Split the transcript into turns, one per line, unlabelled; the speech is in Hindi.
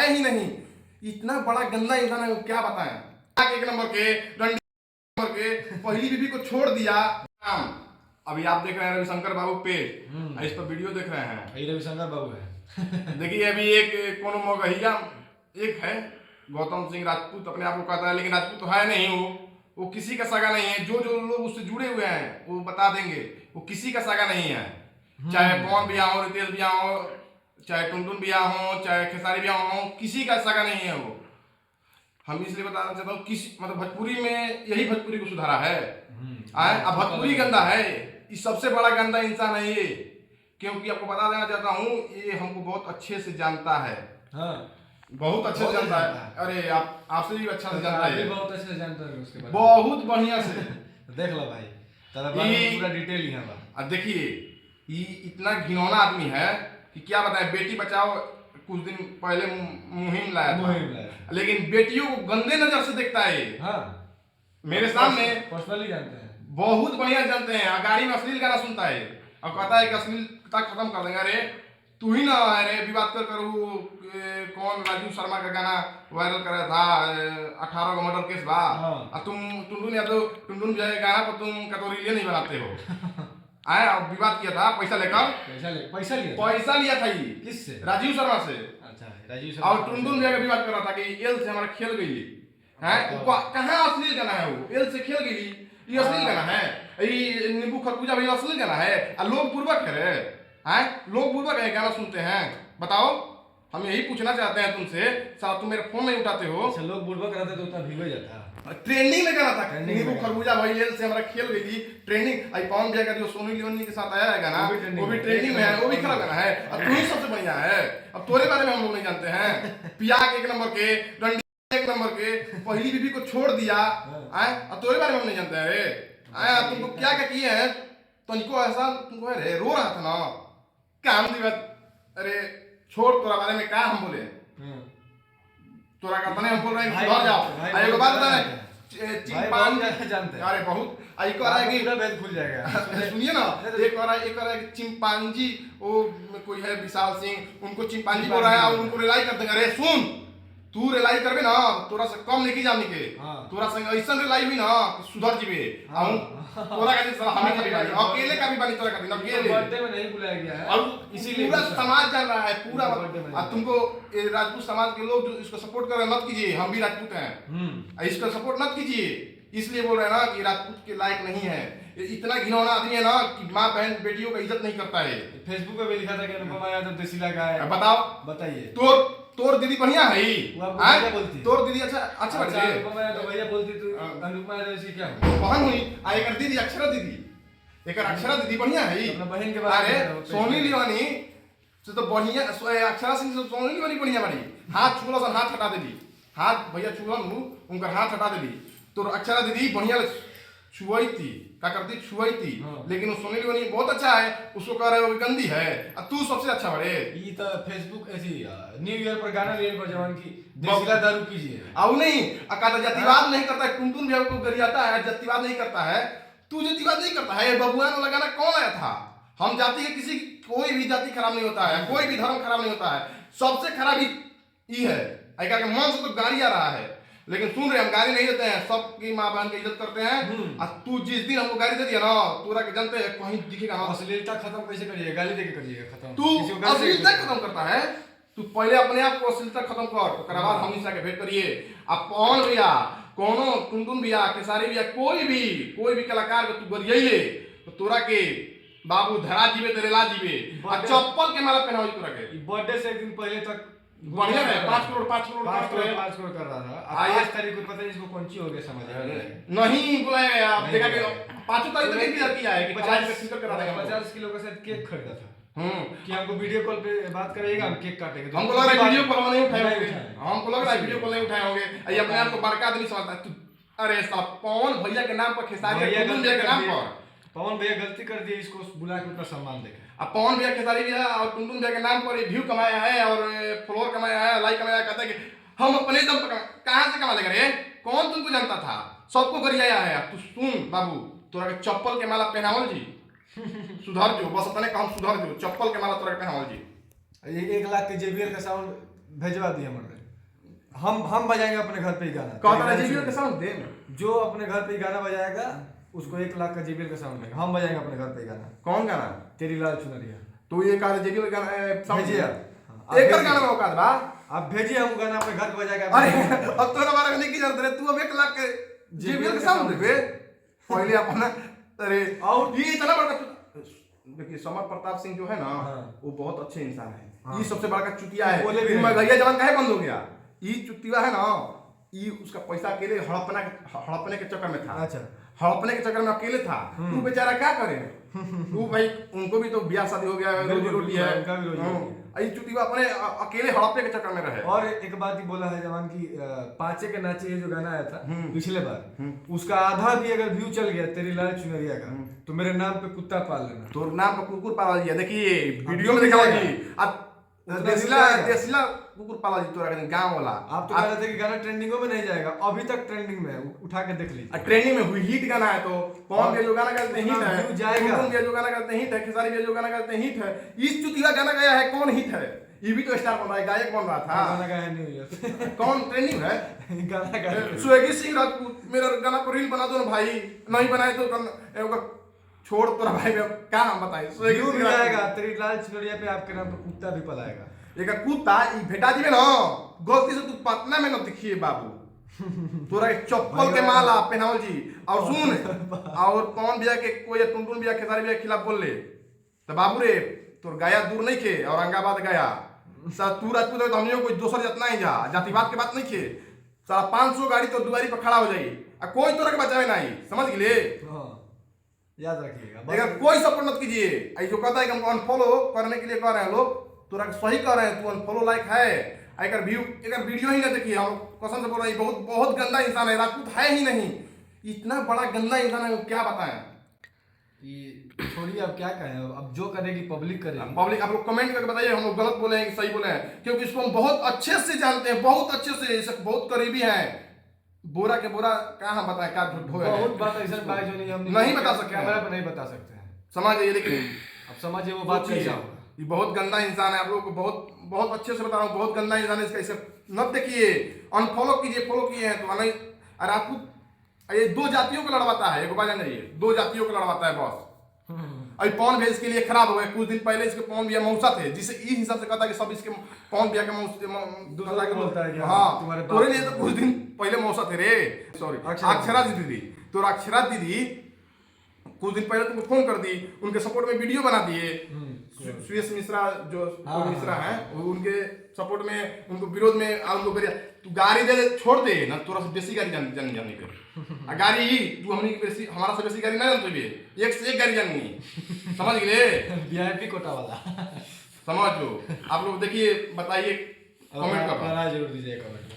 है ही नहीं। इतना बड़ा गंदा इंसान है, क्या बताएं। एक नंबर के नंबर के पहली बीबी को छोड़ दिया। अभी आप देख रहे हैं रविशंकर बाबू पेज, इस पर वीडियो देख रहे हैं,
यही रविशंकर बाबू है।
देखिए अभी एक कोनो मगहिया एक है गौतम सिंह राजपूत, अपने आप को कहता है, लेकिन राजपूत तो है नहीं, वो किसी का सगा नहीं है। जो जो लोग उससे जुड़े हुए हैं वो बता देंगे, वो किसी का सगा नहीं है। चाहे पवन भैया हो, रितेश भैया हो, चाहे टुनटुन भैया हो, चाहे खेसारी भैया हो, किसी का सगा नहीं है वो। हम इसलिए बताना चाहता हूँ, किसी मतलब भोजपुरी में यही भोजपुरी को सुधारा है। अब भोजपुरी गंदा है, ये सबसे बड़ा गंदा इंसान है ये। क्योंकि आपको बता देना चाहता हूँ, ये हमको बहुत अच्छे से जानता है।
हाँ,
बहुत अच्छे से जानता है। अरे आपसे भी अच्छा से जानता है,
बहुत अच्छे से जानता है उसके बारे में,
बहुत बढ़िया से।
देख लो भाई, तेरा पूरा डिटेल यहाँ बा।
अब देखिए ये इतना घिनौना आदमी है कि क्या बताएं। बेटी बचाओ कुछ दिन पहले मुहिम लाया था, लेकिन बेटियों को गंदे नजर से देखता है।
हाँ,
मेरे सामने
पर्सनली जानते हैं,
बहुत बढ़िया जानते हैं। गाड़ी में अश्लील गाना सुनता है और कहता है कि अश्लीलता खत्म कर देंगे। अरे तू ही ना अरे विवाद कर कौन राजू शर्मा का गाना वायरल कर रहा था, 18 का मर्डर केस बा। और तुम टुनटुन यादव टुनटुन गाना पर तुम कटोरी नहीं बनाते हो। आए अब विवाद किया था पैसा लेकर, पैसा लिया था ये
किससे?
राजीव शर्मा से।
अच्छा, राजीव शर्मा।
और टुनटुन भैया का विवाद कर रहा था कि एल से हमारा खेल गई है। कहाँ अश्लील गाना है वो? एल से खेल गई, ये अश्लील गाना है? ये नींबू खरबूजा भैया अश्लील गाना है? लोग पूर्वक है, लोग पूर्वक है गाना सुनते हैं। बताओ, हम यही पूछना चाहते हैं तुमसे, साला तुम मेरे फोन नहीं उठाते हो।
अच्छा, लोग बुड़बक रहते तो उतना भिगो जाता।
ट्रेंडिंग में गाना था, नींबू खरबूजा भाई एल से हमारा खेल गई थी, ट्रेंडिंग। आई पवन भैया का जो सोनू लियोनी के साथ आया है गाना, वो भी ट्रेंडिंग में है, वो भी खराब गाना है। अब तू ही सबसे बढ़िया है। अब तोरे बारे में हम लोग नहीं जानते हैं। पिया एक नंबर के, एक नंबर के, पहली बीबी को छोड़ दिया, अब तोरे बारे में हम नहीं जानते हैं। रे तुमको क्या क्या किए हैं, तुमको ऐसा तुमको है रो रहा था ना, क्या हम दिवस। अरे छोड़, तोरा बारे में क्या हम बोले, तोरा का बने हम बोल रहे हैं सुधर जाओ। अरे एक बात बता रहे चिंपांजी
जानते हैं,
अरे बहुत एक और है कि
पूरा वेद खुल जाएगा।
सुनिए ना, एक और है कि चिंपांजी, वो कोई है विशाल सिंह, उनको चिंपांजी बोल रहा है और उनको रिलाई कर देंगे। अरे सुन, तू रिलाई करबे ना, तोरा से कम नहीं जाने के, तोरा संग ऐसा रिलाई हुई ना सुधर जीवे। तोरा का जिस हमें भी भाई अकेले का भी बानी, तोरा का भी अकेले
बर्थडे में नहीं बुलाया गया है,
और इसीलिए पूरा समाज जान रहा है पूरा। अब तुमको राजपूत समाज के लोग जो इसको सपोर्ट कर रहे हैं, मत कीजिए, हम भी राजपूत हैं, इसको सपोर्ट मत कीजिए। इसलिए बोल रहे हैं ना कि राजपूत के लायक नहीं है। इतना घिनौना आदमी है ना कि माँ बहन बेटियों का इज्जत नहीं करता है।
फेसबुक पे भी लिखा था कि अनुपमा यादव देसीला का है।
बताओ,
बताइए,
तोर दीदी बढ़िया है ही, तोर दीदी अच्छा
अनुपमा यादव भैया बोलती, तू अनुपमा यादव से क्या
बहन हुई। एक दीदी अक्षरा दीदी, एक अक्षरा दीदी बढ़िया है ही।
बहन के बारे में
अरे सोनी लियोनी से तो बढ़िया, अक्षरा सिंह से सोनी लियोनी बढ़िया बड़ी। हाथ छूला सन हाथ हटा देली, हाथ भैया छूला उनका हाथ हटा देली। तो अक्षरा दीदी बढ़िया छुआई थी, क्या करती छुआई थी। लेकिन वो सोनी लियोनी बहुत अच्छा है, उसको कह रहे हो गंदी है, तू सबसे अच्छा बड़े।
ये तो फेसबुक ऐसी न्यू ईयर पर गाना ले पर जवान की देसीला दारू कीजिए।
अब नहीं अकाता जातिवाद नहीं करता है, टुनटुन भैया को गरियाता है, जातिवाद नहीं करता है। तू जातिवाद नहीं करता है। बबुआन वाला गाना कौन आया था? हम जाति के किसी कोई भी जाति खराब नहीं होता है, कोई भी धर्म खराब नहीं होता है। सबसे खराब ये है ऐका के मन से तो गाड़ी आ रहा है, लेकिन सुन रहे हम गाली नहीं देते हैं, सबकी माँ बहन की इज्जत करते हैं। और तू जिस दिन हमको गाली दे दिया ना, तूरा के जानते हैं कहीं दिखेगा ना।
अश्लीलता खत्म कैसे करिए? गाली देके करिए खत्म।
तू अश्लीलता खत्म करता है, तू पहले अपने आप को अश्लीलता खत्म कर, उसके बाद हम से भेंट करिए। अब कौन भैया, कोनो टुनटुन भैया, खेसारी भैया, कोई भी कलाकार को तू गरियाइले तो तोरा के बाबू धरा जीवे तेरे ला जीवे, और चप्पल के माला पहनाओ तोरा के।
बर्थडे से एक दिन पहले तक
बढ़िया है, 5 करोड़
कर रहा था। 22 तारीख को पता नहीं इसको कौन सी हो गया, समझ
नहीं बुलाया गया। आप देखा कि 5 तारीख तक इंतजार किया है कि
50 किलो का शायद केक खरीदा था कि हमको वीडियो कॉल पे बात करेगा, हम केक काटेंगे।
हमको लग रहा है वीडियो कॉल नहीं उठाए होंगे, हमको लग रहा है वीडियो कॉल नहीं उठाए होंगे। ये अपने आप को बड़का आदमी समझता है। अरे साहब, पवन भैया के नाम पर, खेसारी भैया के नाम पर,
पवन भैया गलती कर दी, इसको बुला के उतना सम्मान देखे।
अब पवन भैया, खेसारी भैया और टुनटुन भैया के नाम पर व्यू कमाया है और फॉलोअर कमाया है, लाइक कमाया, कहता है कि हम अपने दम पर कहां से कमा लेंगे? रे कौन तुमको जानता था? सबको गरियाया है। तू सुन बाबू, तोरा के चप्पल के माला पहनावल जी, सुधर जो, बस अपने काम सुधर जो, चप्पल के माला तोरा के पहनावल जी।
1 लाख के जेबीएल का साउंड भेजवा दिया हमने। हम बजाएंगे अपने घर पे ही गाना।
कहता है JBL का साउंड दे,
जो अपने घर पे ही गाना बजाएगा उसको 1 लाख का JBL का साउंड देगा। हम बजाएंगे अपने घर पे ही गाना।
कौन गाना?
तेरी लाल चुनरिया।
तो ये कहा JBL का गाना
भेजिए
साउंड एक गाना में औकात बा।
आप भेजिए, हम गाना अपने घर पे बजाएगा।
अरे अब तो हमारा नहीं की जरूरत है, तू अब 1 लाख के JBL का साउंड दे पहले अपना। अरे और ये इतना बड़ा देखिए, समर प्रताप सिंह जो है ना, वो बहुत अच्छे इंसान है। ये सबसे बड़ा चुतिया है। मैं भैया जवान काहे बंद हो गया? ये चुतिया है ना, ये उसका पैसा अकेले हड़पने के चक्कर में था।
अच्छा,
हड़पने के चक्कर में अकेले था। तू बेचारा क्या करे? तू भाई उनको भी तो ब्याह शादी हो गया, रोजी रोटी है। ये चुतिया अपने अकेले हड़पने के चक्कर में रहे।
और एक बात ही बोला है जवान की, पाँचे के नाचे ये जो गाना आया था पिछले बार, उसका आधा भी अगर व्यू चल गया तेरी लाल चुनरिया का, तो मेरे नाम पे कुत्ता पाल लेना।
तो नाम पे कुकुर पाला जी। देखिए वीडियो में देखा जी, अब देसिला कुकुर पाला जी तोरा गांव वाला।
आप तो कह रहे थे कि गाना ट्रेंडिंगों में नहीं जाएगा, अभी तक ट्रेंडिंग में है, उठा के देख लीजिए।
ट्रेंडिंग में हुई हिट गाना है। तो कौन के जो गाना करते हिट है,
जाएगा
के जो गाना करते हिट है, खेसारी के जो गाना करते हिट है। इस चुतिया गाना गया है, कौन हिट है? ये भी तो स्टार बन रहा है, गायक बन रहा था।
गाना गाया नहीं है।
कौन ट्रेंडिंग है?
गाना गाया
स्वेगी सिंह राजपूत, मेरा गाना पर रील बना दो ना भाई। नहीं बनाए तो छोड़ तोरा भाई, क्या नाम बताए? स्वेगी
व्यू भी
सिंह
आएगा, तेरी लाल चुनरिया पे आपके नाम पे कुत्ता भी पलाएगा।
एक कुत्ता ई भेटा जी में ना, गलती से तू पटना में न दिखिए बाबू। तोरा चप्पल के माला पहनाओ जी। और सुन, और कौन भैया के कोई टुनटुन भैया खेसारी भैया के खिलाफ बोल ले तो बाबू रे, तोर गया दूर नहीं खे, औरंगाबाद गया सर। तू राजपूत है तो हमने कोई दोसर जितना ही जा, जातिवाद के बात नहीं खे। सारा 500 गाड़ी तो दुआरी पर खड़ा हो जाई, कोई तोरा के बचावे नहीं। समझ गए?
याद रखिएगा,
अगर कोई सपोर्ट मत कीजिए। जो कहता है कि हमको अनफॉलो करने के लिए कह रहे हैं लोग, तोरा सही कर रहे हैं, तू अनफॉलो लाइक है। अगर वीडियो ही ना देखिए, हम कसम से बोल रहे हैं, बहुत गंदा इंसान है। राजपूत है ही नहीं, इतना बड़ा गंदा इंसान है, क्या बताएं।
छोड़िए, अब क्या कहें, अब जो करेगी पब्लिक करेगी।
पब्लिक आप लोग कमेंट करके बताइए हम लोग गलत बोले हैं कि सही बोले हैं, क्योंकि इसको हम बहुत अच्छे से जानते हैं, बहुत अच्छे से, इससे बहुत करीबी हैं। बोरा के बोरा कहाँ बताएं, क्या झूठ हो है।
बहुत बात ऐसा बात जो हम
नहीं बता सकते,
कैमरा पे नहीं बता सकते हैं।
समझ जाइए, लेकिन
अब समझिए वो बात कैसा होगा।
ये बहुत गंदा इंसान है। आप लोगों को बहुत अच्छे से बता रहा हूँ, बहुत गंदा इंसान है। इसका इसे मत देखिए, अनफॉलो कीजिए। फॉलो किए हैं तो नहीं। और आपको ये 2 जातियों को लड़वाता है, एक बार जान जाइए, 2 जातियों को लड़वाता है बस। अभी पवन भैया इसके लिए खराब हो गए। कुछ दिन पहले इसके पवन भैया मौसा थे, जिसे इस हिसाब से कहता है कि सब इसके पवन भैया के
दूसरा के बोलता है क्या?
हाँ, तोरे लिए तो कुछ दिन पहले मौसा थे रे। सॉरी, अक्षरा दीदी। तो अक्षरा दीदी कुछ दिन पहले तुमको फोन कर दी, उनके सपोर्ट में वीडियो बना दिए। सुयश मिश्रा जो मिश्रा है, उनके सपोर्ट में, उनको विरोध में उनको तू गाड़ी दे छोड़ दे ना, तोरा से बेसी गाड़ी जानी कर। गाड़ी तू हमारा से बेसी गाड़ी ना जानते भी, एक से एक गाड़ी जानी। समझ गए?
VIP कोटा वाला।
समझ लो। आप लोग देखिए, बताइए, कमेंट
जरूर दीजिए कमेंट।